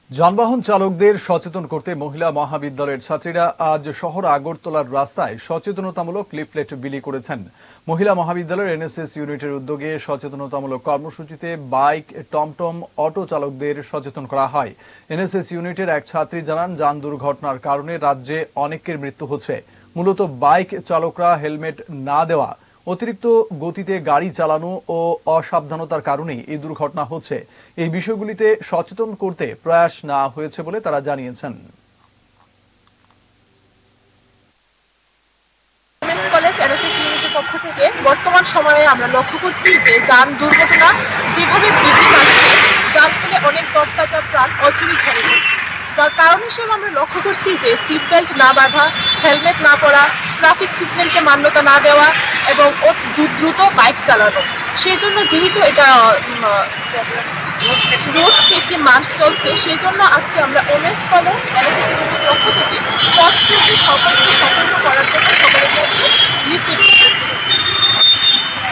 যানবাহন চালকদের সচেতন করতে মহিলা মহাবিদ্যালয়ের ছাত্রীরা আজ শহর আগরতলার রাস্তায় সচেতনতামূলক লিফলেট বিলি করেছেন। মহিলা মহাবিদ্যালয়ের এনএসএস ইউনিটের উদ্যোগে সচেতনতামূলক কর্মসূচিতে বাইক, টমটম, অটো চালকদের সচেতন করা হয়। এনএসএস ইউনিটের এক ছাত্রী জানান, যান দুর্ঘটনার কারণে রাজ্যে অনেকের মৃত্যু হচ্ছে। মূলত বাইক চালকরা হেলমেট না দেওয়া, অতিরিক্ত গতিতে গাড়ি চালানো ও অসাবধানতার কারণেই এই দুর্ঘটনা হচ্ছে। এই বিষয়গুলিতে সচেতন করতে প্রয়াস নেওয়া হয়েছে বলে তারা জানিয়েছেন। পক্ষ থেকে বর্তমান সময়ে আমরা লক্ষ্য করছি যে যান দুর্ঘটনা যেভাবে বৃদ্ধি পাচ্ছে, যার ফলে অনেক তরতাজা প্রাণ অঝরে ঝরে গেছে। যার কারণ হিসেবে আমরা লক্ষ্য করছি যে সিট বেল্ট না বাঁধা, হেলমেট না পরা, ট্রাফিক সিগন্যালকে মান্যতা না দেওয়া এবং দ্রুত বাইক চালানো। সেই জন্য যেহেতু এটা রোড সেফটি মান্থ চলছে, সেই জন্য আজকে আমরা ওমেন্স কলেজ